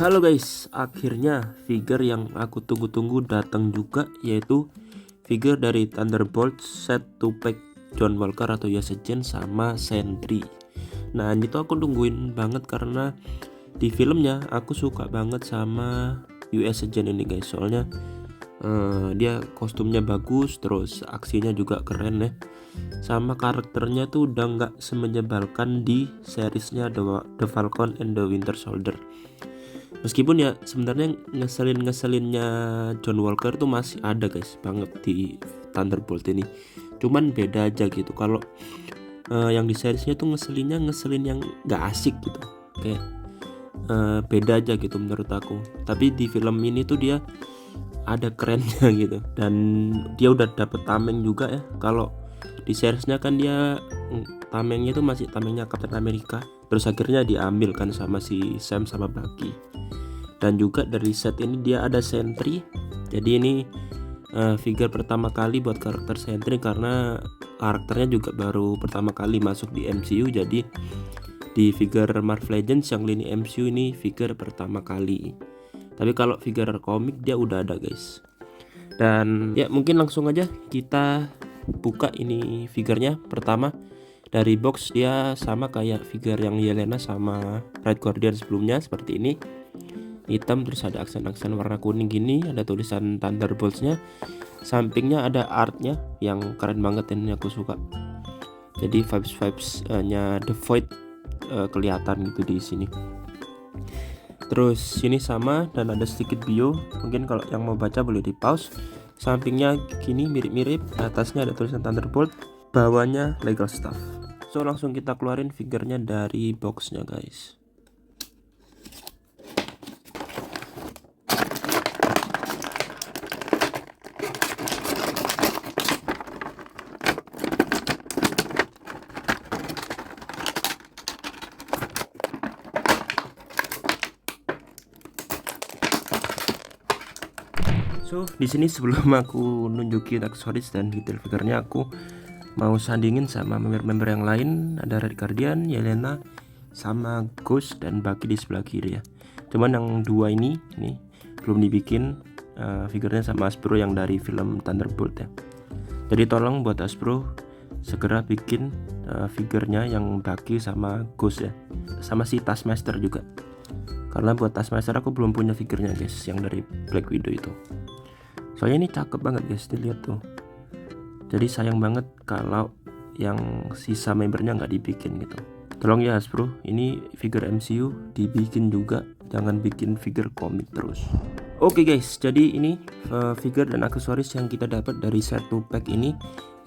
Halo guys, akhirnya figure yang aku tunggu-tunggu datang juga, yaitu figure dari Thunderbolt set 2 pack John Walker atau US Agent sama Sentry. Nah ini tuh aku nungguin banget karena di filmnya aku suka banget sama US Agent ini guys. Soalnya dia kostumnya bagus, terus aksinya juga keren ya. Sama karakternya tuh udah nggak semenyebalkan di seriesnya The Falcon and the Winter Soldier. Meskipun ya sebenarnya ngeselinnya John Walker tuh masih ada guys banget di Thunderbolt ini. Cuman beda aja gitu. Kalau yang di seriesnya tuh ngeselin yang nggak asik gitu. Kayak beda aja gitu menurut aku. Tapi di film ini tuh dia ada kerennya gitu. Dan dia udah dapet tameng juga ya. Kalau di seriesnya kan dia tamengnya itu masih tamengnya Captain America. Terus akhirnya diambil kan sama si Sam sama Bucky. Dan juga dari set ini dia ada Sentry. Jadi ini figure pertama kali buat karakter Sentry karena karakternya juga baru pertama kali masuk di MCU. Jadi di figure Marvel Legends yang lini MCU ini figure pertama kali. Tapi kalau figure komik dia udah ada guys. Dan ya mungkin langsung aja kita buka ini figurnya. Pertama dari box dia sama kayak figure yang Yelena sama Red Guardian sebelumnya, seperti ini. Hitam, terus ada aksen-aksen warna kuning gini, ada tulisan Thunderbolts-nya. Sampingnya ada artnya yang keren banget, ini aku suka. Jadi vibes-nya The Void kelihatan gitu di sini. Terus sini sama dan ada sedikit bio. Mungkin kalau yang mau baca boleh di pause. Sampingnya gini mirip-mirip, atasnya ada tulisan Thunderbolt, bawahnya legal stuff. So langsung kita keluarin figurnya dari boxnya guys. So di sini sebelum aku nunjukin aksesoris dan detail figurnya, aku mau sandingin sama member-member yang lain. Ada Red Guardian, Yelena, sama Ghost dan Bucky di sebelah kiri ya. Cuman yang dua ini belum dibikin figurnya sama Hasbro yang dari film Thunderbolt ya. Jadi tolong buat Hasbro segera bikin figurnya yang Bucky sama Ghost ya, sama si Taskmaster juga. Karena buat Taskmaster aku belum punya figurnya guys, yang dari Black Widow itu. Soalnya ini cakep banget guys, dilihat tuh. Jadi sayang banget kalau yang sisa membernya nggak dibikin gitu. Tolong ya Hasbro, ini figure MCU dibikin juga, jangan bikin figure komik terus. Oke guys, jadi ini figure dan aksesoris yang kita dapat dari set 2 pack ini.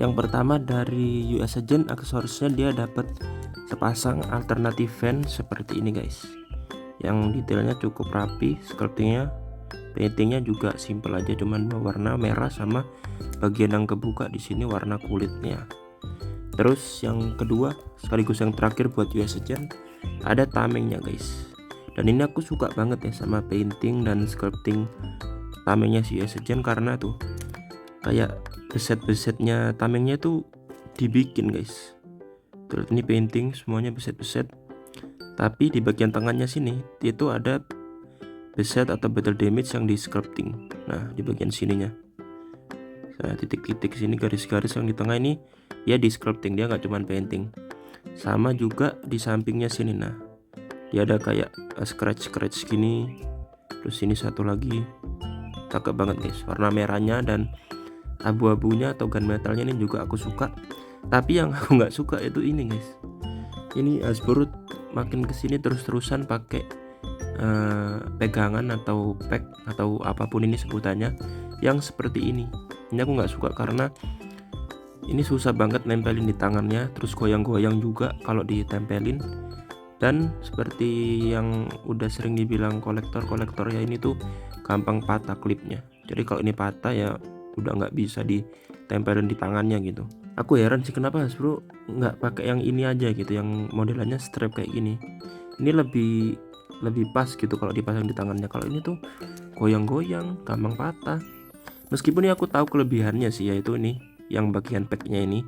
Yang pertama dari US Agent, aksesorisnya dia dapat sepasang alternatif fan seperti ini guys. Yang detailnya cukup rapi, sculptingnya, paintingnya juga simple aja, cuman warna merah sama bagian yang kebuka di sini warna kulitnya. Terus yang kedua sekaligus yang terakhir buat US Agent, ada tamengnya guys. Dan ini aku suka banget ya sama painting dan sculpting tamengnya si US Agent, karena tuh kayak beset-besetnya tamengnya tuh dibikin guys. Terus ini painting semuanya beset-beset. Tapi di bagian tangannya sini itu ada beset atau battle damage yang di sculpting. Nah di bagian sininya, nah, titik-titik sini, garis-garis yang di tengah ini ya di sculpting, dia nggak cuman painting. Sama juga di sampingnya sini, nah dia ada kayak scratch gini. Terus ini satu lagi, cakep banget guys, warna merahnya dan abu-abunya atau gunmetalnya ini juga aku suka. Tapi yang aku nggak suka itu ini guys, ini Hasbro makin kesini terus-terusan pakai pegangan atau pack atau apapun ini sebutannya yang seperti ini. Ini aku nggak suka karena ini susah banget nempelin di tangannya, terus goyang-goyang juga kalau ditempelin. Dan seperti yang udah sering dibilang kolektor ya, ini tuh gampang patah klipnya. Jadi kalau ini patah ya udah nggak bisa ditempelin di tangannya gitu. Aku heran sih kenapa Hasbro nggak pakai yang ini aja gitu, yang modelannya strap kayak gini. Ini lebih pas gitu kalau dipasang di tangannya. Kalau ini tuh goyang-goyang, gampang patah. Meskipun ini aku tahu kelebihannya sih, yaitu ini yang bagian packnya ini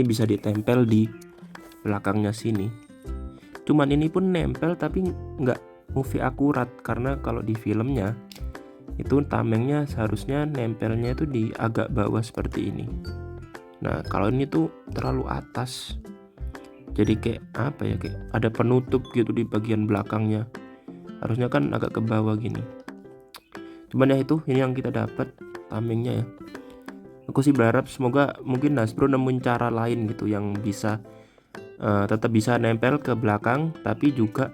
bisa ditempel di belakangnya sini. Cuman ini pun nempel tapi nggak movie akurat, karena kalau di filmnya itu tamengnya seharusnya nempelnya itu di agak bawah seperti ini. Nah kalau ini tuh terlalu atas, jadi kayak apa ya, kayak ada penutup gitu di bagian belakangnya, harusnya kan agak ke bawah gini. Cuman ya itu, ini yang kita dapat tamengnya ya. Aku sih berharap semoga mungkin Hasbro nemuin cara lain gitu yang bisa tetap bisa nempel ke belakang, tapi juga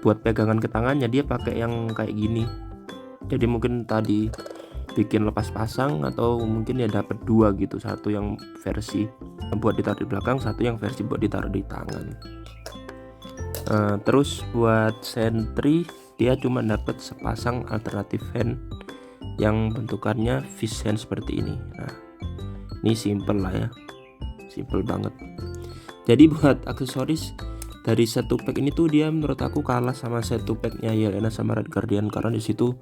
buat pegangan ke tangannya dia pakai yang kayak gini. Jadi mungkin tadi bikin lepas pasang, atau mungkin ya dapat dua gitu, satu yang versi buat ditaruh di belakang, satu yang versi buat ditaruh di tangan. Terus buat sentry dia cuma dapat sepasang alternatif hand yang bentukannya fish hand seperti ini. Nah ini simple lah ya, simple banget. Jadi buat aksesoris dari satu pack ini tuh dia menurut aku kalah sama satu packnya Yelena sama Red Guardian, karena di situ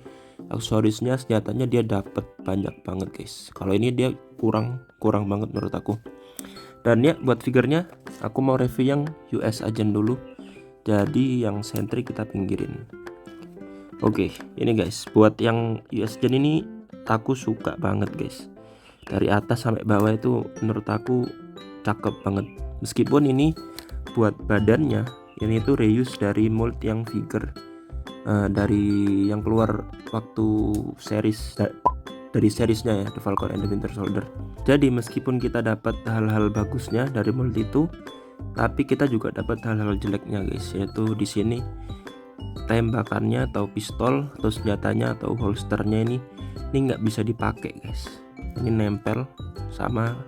aksesorisnya senjatanya dia dapat banyak banget guys. Kalau ini dia kurang banget menurut aku. Dan ya buat figurnya aku mau review yang US Agent dulu, jadi yang sentry kita pinggirin. Oke, ini guys, buat yang US Agent ini aku suka banget guys. Dari atas sampai bawah itu menurut aku cakep banget. Meskipun ini buat badannya ini tuh reuse dari mold yang figure dari yang keluar waktu series dari seriesnya ya, The Falcon and the Winter Soldier. Jadi meskipun kita dapat hal-hal bagusnya dari mold itu, tapi kita juga dapat hal-hal jeleknya guys, yaitu di sini tembakannya atau pistol atau senjatanya atau holsternya ini nggak bisa dipakai guys. Ini nempel sama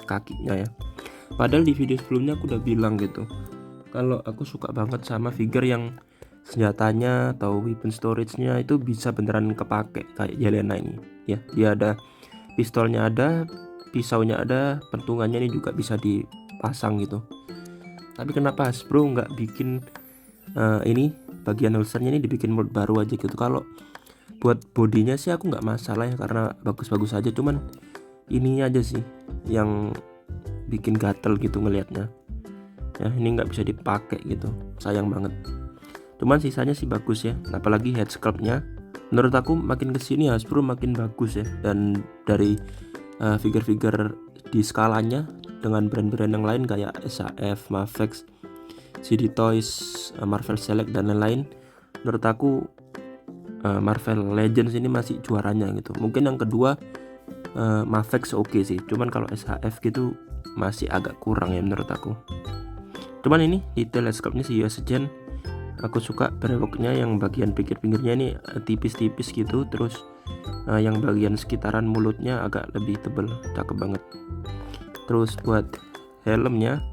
kakinya ya. Padahal di video sebelumnya aku udah bilang gitu, kalau aku suka banget sama figure yang senjatanya atau weapon storage-nya itu bisa beneran kepake kayak Yelena ini ya. Dia ada pistolnya, ada pisaunya, ada pentungannya ini juga bisa dipasang gitu. Tapi kenapa Hasbro nggak bikin ini bagian holsternya ini dibikin mold baru aja gitu? Kalau buat bodinya sih aku nggak masalah ya, karena bagus-bagus aja. Cuman ini aja sih yang bikin gatel gitu ngelihatnya ya. Ini nggak bisa dipakai gitu, sayang banget. Cuman sisanya sih bagus ya, apalagi head sculptnya menurut aku makin kesini Hasbro makin bagus ya. Dan dari figure-figure di skalanya dengan brand-brand yang lain kayak SAF, Mafex, CD Toys, Marvel Select dan lain-lain, menurut aku Marvel Legends ini masih juaranya gitu. Mungkin yang kedua Mafex oke sih, cuman kalau SHF gitu masih agak kurang ya menurut aku. Cuman ini detail sculptnya si US Agent aku suka. Brewoknya yang bagian pinggir-pinggirnya ini tipis-tipis gitu, terus yang bagian sekitaran mulutnya agak lebih tebel, cakep banget. Terus buat helmnya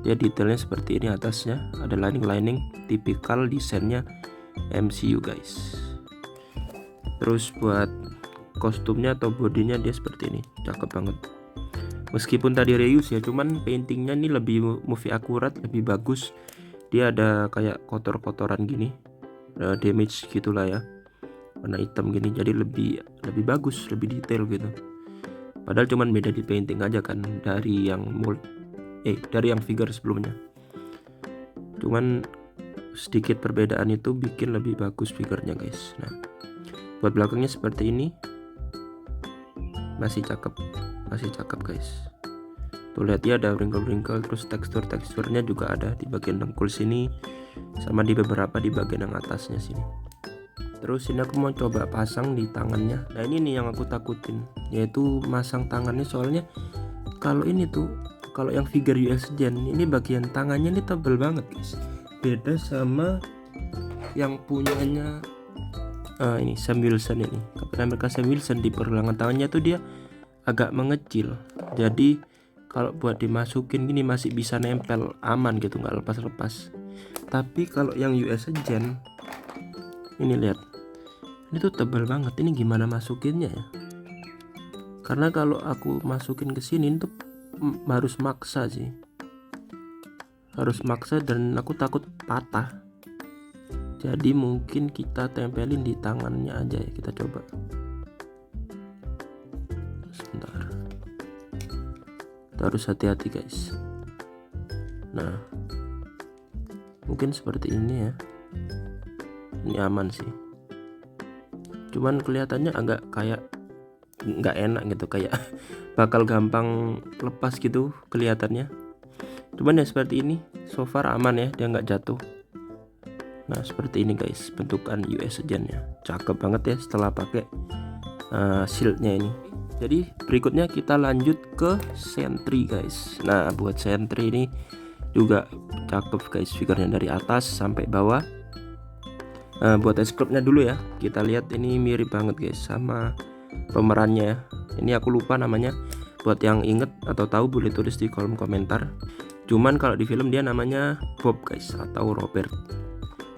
dia detailnya seperti ini, atasnya ada lining tipikal desainnya MCU guys. Terus buat kostumnya atau bodinya dia seperti ini, cakep banget. Meskipun tadi reuse ya, cuman paintingnya ini lebih movie akurat, lebih bagus. Dia ada kayak kotor-kotoran gini, damage gitulah ya, warna hitam gini, jadi lebih bagus, lebih detail gitu. Padahal cuman beda di painting aja kan dari yang mold dari yang figure sebelumnya. Cuman sedikit perbedaan itu bikin lebih bagus figurnya guys. Nah buat belakangnya seperti ini, masih cakep guys. Tuh lihat ya, ada wrinkle, terus teksturnya juga ada di bagian dengkul sini, sama di beberapa di bagian yang atasnya sini. Terus ini aku mau coba pasang di tangannya. Nah ini nih yang aku takutin, yaitu masang tangannya. Soalnya kalau ini tuh, kalau yang figure US Agent ini bagian tangannya ini tebel banget guys. Beda sama yang punyanya ini Sam Wilson ini, Captain America Sam Wilson. Di pergelangan tangannya tuh dia agak mengecil, jadi kalau buat dimasukin gini masih bisa nempel aman gitu, nggak lepas-lepas. Tapi kalau yang US Agent ini lihat, ini tuh tebal banget. Ini gimana masukinnya ya? Karena kalau aku masukin ke sini itu harus maksa sih, dan aku takut patah. Jadi mungkin kita tempelin di tangannya aja ya, kita coba. Sebentar, kita harus hati-hati guys. Nah mungkin seperti ini ya. ini aman sih, cuman kelihatannya agak kayak nggak enak gitu, kayak bakal gampang lepas gitu kelihatannya. Cuman ya seperti ini, so far aman ya, dia nggak jatuh. Nah seperti ini guys bentukan US Agent-nya, cakep banget ya setelah pakai shieldnya ini. Jadi berikutnya kita lanjut ke Sentry guys. Nah buat Sentry ini juga cakep guys, figurnya dari atas sampai bawah. Buat escrow-nya dulu ya, kita lihat ini mirip banget guys sama pemerannya. Ini aku lupa namanya, buat yang inget atau tahu boleh tulis di kolom komentar. Cuman kalau di film dia namanya Bob guys, atau Robert.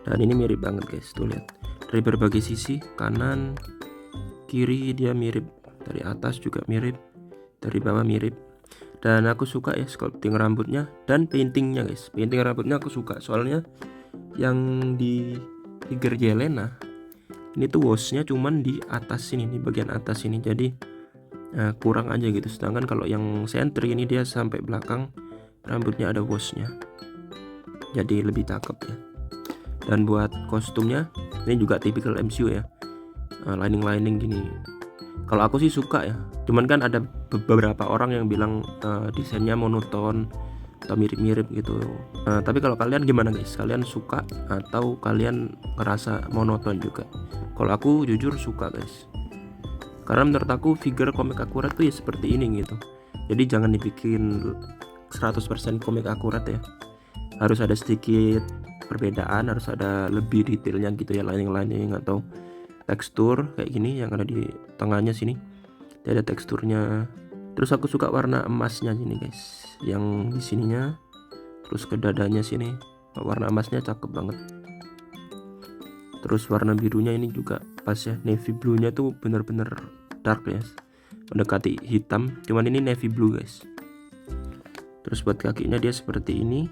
Dan ini mirip banget guys, tuh lihat dari berbagai sisi, kanan kiri dia mirip, dari atas juga mirip, dari bawah mirip. Dan aku suka ya sculpting rambutnya dan paintingnya guys. Painting rambutnya aku suka, soalnya yang di figure Yelena ini tuh washnya cuman di atas sini, di bagian atas ini, jadi kurang aja gitu. Sedangkan kalau yang Sentry ini dia sampai belakang rambutnya ada washnya, jadi lebih cakep ya. Dan buat kostumnya ini juga tipikal MCU ya, lining gini. Kalau aku sih suka ya, cuman kan ada beberapa orang yang bilang desainnya monoton atau mirip-mirip gitu. Tapi kalau kalian gimana guys? Kalian suka atau kalian ngerasa monoton juga? Kalau aku jujur suka guys, karena menurut aku figure komik akurat tuh ya seperti ini gitu. Jadi jangan dibikin 100% komik akurat ya, harus ada sedikit perbedaan, harus ada lebih detailnya gitu ya, lining atau tekstur kayak gini yang ada di tengahnya sini, dia ada teksturnya. Terus aku suka warna emasnya sini guys, yang di sininya, terus ke dadanya sini warna emasnya cakep banget. Terus warna birunya ini juga pas ya, navy blue nya tuh bener-bener dark ya, mendekati hitam, cuman ini navy blue guys. Terus buat kakinya dia seperti ini,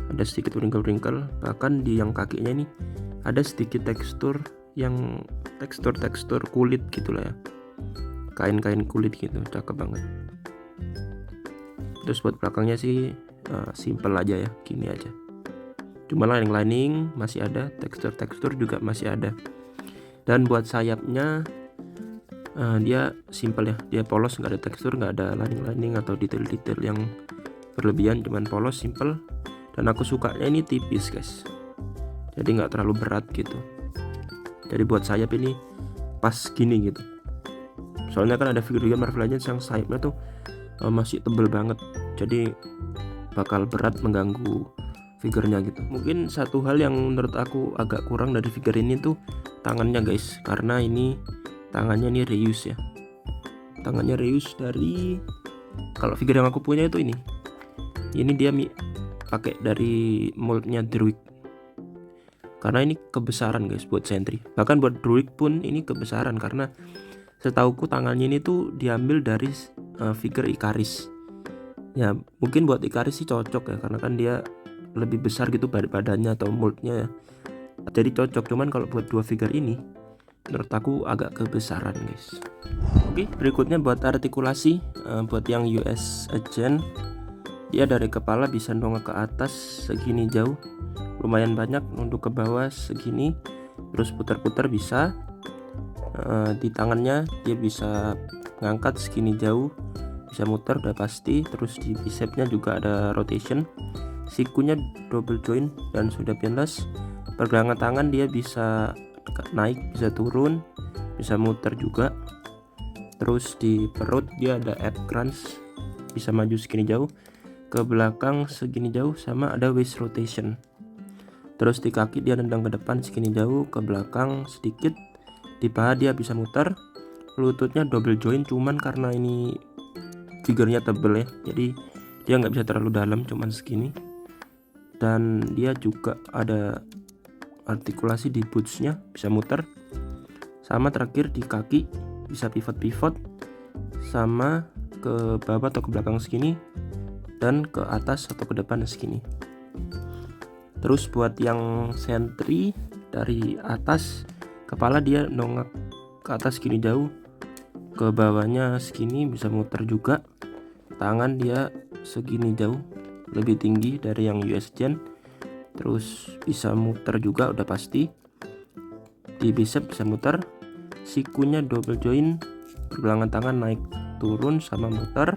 ada sedikit wrinkle, bahkan di yang kakinya ini ada sedikit tekstur yang tekstur kulit gitulah ya, kain kulit gitu, cakep banget. Terus buat belakangnya sih simple aja ya, gini aja. Cuma lining masih ada, tekstur juga masih ada. Dan buat sayapnya dia simple ya, dia polos, nggak ada tekstur, nggak ada lining atau detail-detail yang berlebihan, cuman polos, simple. Dan aku sukanya ini tipis guys, jadi nggak terlalu berat gitu. Jadi buat sayap ini pas gini gitu. Soalnya kan ada figure Marvel Legends yang sayapnya tuh masih tebel banget, jadi bakal berat mengganggu figurnya gitu. Mungkin satu hal yang menurut aku agak kurang dari figure ini tuh tangannya guys, karena ini tangannya ini reuse ya. Tangannya reuse dari, kalau figure yang aku punya itu ini dia pakai dari moldnya Druid, karena ini kebesaran guys buat Sentry. Bahkan buat Druid pun ini kebesaran, karena setauku tangannya ini tuh diambil dari figure Ikaris ya. Mungkin buat Ikaris sih cocok ya, karena kan dia lebih besar gitu badannya atau moldnya ya, jadi cocok. Cuman kalau buat dua figure ini menurut aku agak kebesaran guys. Oke, berikutnya buat artikulasi. Buat yang US Agent, dia dari kepala bisa nongak ke atas segini jauh, lumayan banyak, nunduk ke bawah segini, terus putar-putar bisa. Di tangannya dia bisa ngangkat segini jauh, bisa muter udah pasti. Terus di bicepnya juga ada rotation, sikunya double joint dan sudah pinless. Pergelangan tangan dia bisa naik, bisa turun, bisa muter juga. Terus di perut dia ada ab crunch, bisa maju segini jauh, ke belakang segini jauh, sama ada waist rotation. Terus di kaki dia nendang ke depan segini jauh, ke belakang sedikit. Di paha dia bisa muter. Lututnya double joint, cuman karena ini figurnya tebel ya, jadi dia nggak bisa terlalu dalam, cuman segini. Dan dia juga ada artikulasi di bootsnya, bisa muter. Sama terakhir di kaki bisa pivot, sama ke bawah atau ke belakang segini, dan ke atas atau ke depan segini. Terus buat yang Sentry, dari atas kepala dia nongak ke atas segini jauh, ke bawahnya segini, bisa muter juga. Tangan dia segini jauh, lebih tinggi dari yang US Agent. terus bisa muter juga udah pasti. Di bicep bisa muter, sikunya double join, pergelangan tangan naik turun sama muter.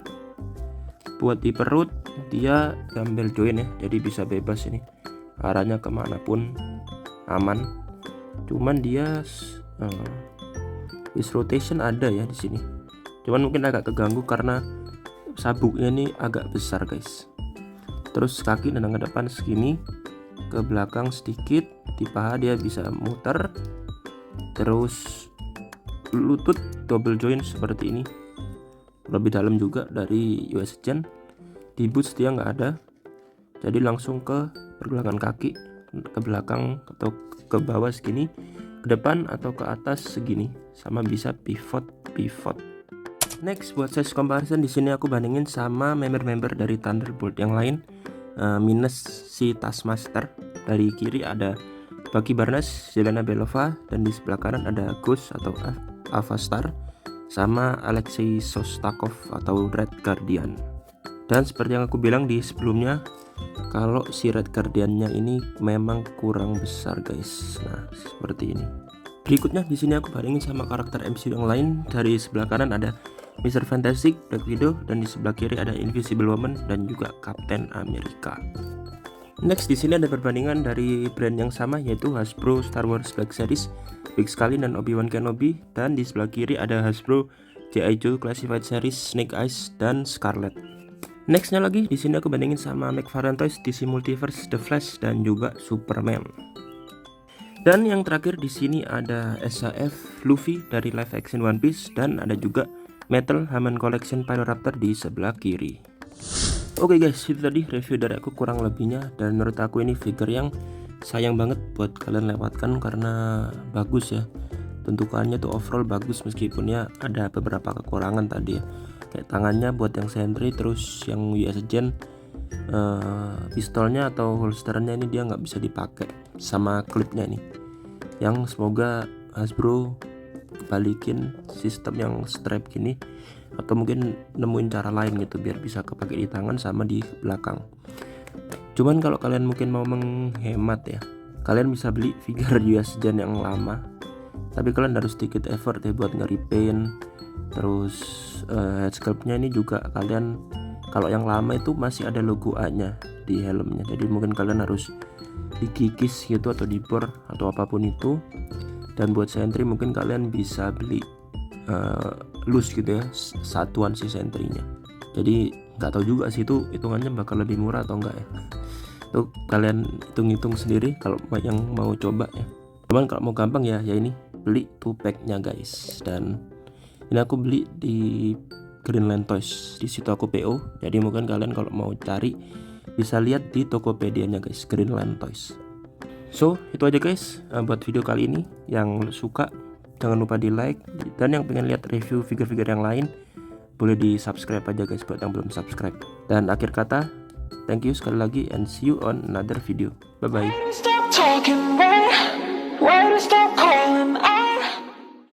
Buat di perut dia dumbbell join ya, jadi bisa bebas ini arahnya kemanapun aman. Cuman dia wrist rotation ada ya di sini, cuman mungkin agak keganggu karena sabuknya ini agak besar guys. Terus kaki nendang ke depan segini, ke belakang sedikit, di paha dia bisa muter. Terus lutut double joint seperti ini, lebih dalam juga dari US Gen. Di boots dia nggak ada, jadi langsung ke pergelangan kaki, ke belakang atau ke bawah segini, ke depan atau ke atas segini, sama bisa pivot. Next, buat size comparison di sini aku bandingin sama member-member dari Thunderbolt yang lain, minus si Taskmaster. Dari kiri ada Bucky Barnes, Jelena Belova, dan di sebelah kanan ada Ghost atau Avastar sama Alexei Shostakov atau Red Guardian. Dan seperti yang aku bilang di sebelumnya, kalau si Red Guardiannya ini memang kurang besar guys. Nah, seperti ini. Berikutnya di sini aku bandingin sama karakter MCU yang lain. Dari sebelah kanan ada Mr. Fantastic, Black Widow, dan di sebelah kiri ada Invisible Woman dan juga Captain America. Next di sini ada perbandingan dari brand yang sama, yaitu Hasbro Star Wars Black Series, Big Scully dan Obi-Wan Kenobi, dan di sebelah kiri ada Hasbro G.I. Joe Classified Series, Snake Eyes dan Scarlet. Nextnya lagi di sini aku bandingin sama McFarlane Toys DC Multiverse, The Flash, dan juga Superman. Dan yang terakhir di sini ada SAF Luffy dari live action One Piece, dan ada juga Metal Haman Collection Pyroraptor di sebelah kiri. Oke guys, itu tadi review dari aku kurang lebihnya, dan menurut aku ini figure yang sayang banget buat kalian lewatkan karena bagus ya. Bentukannya tuh overall bagus meskipun ya ada beberapa kekurangan tadi ya. Kayak tangannya buat yang sentry, terus yang US Gen pistolnya atau holsternya ini dia nggak bisa dipakai, sama klipnya ini. Yang semoga Hasbro balikin sistem yang strap gini, atau mungkin nemuin cara lain gitu biar bisa kepake di tangan sama di belakang. Cuman kalau kalian mungkin mau menghemat ya, kalian bisa beli figure US Gen yang lama, tapi kalian harus sedikit effort ya buat nge-repaint. Terus head sculptnya ini juga kalian, kalau yang lama itu masih ada logo A nya di helmnya, jadi mungkin kalian harus dikikis gitu atau dibor atau apapun itu. Dan buat sentry mungkin kalian bisa beli loose gitu ya, satuan si sentrynya. Jadi nggak tahu juga sih itu hitungannya bakal lebih murah atau enggak ya. Tuh kalian hitung-hitung sendiri kalau yang mau coba ya. Cuman kalau mau gampang ya ini beli 2 pack-nya guys. Dan ini aku beli di Greenland Toys, di situ aku PO. Jadi mungkin kalian kalau mau cari bisa lihat di Tokopedia-nya guys, Greenland Toys. So itu aja guys buat video kali ini. Yang suka jangan lupa di like, dan yang pengen lihat review figure-figure yang lain boleh di subscribe aja guys buat yang belum subscribe. Dan akhir kata, thank you sekali lagi and see you on another video. Bye bye.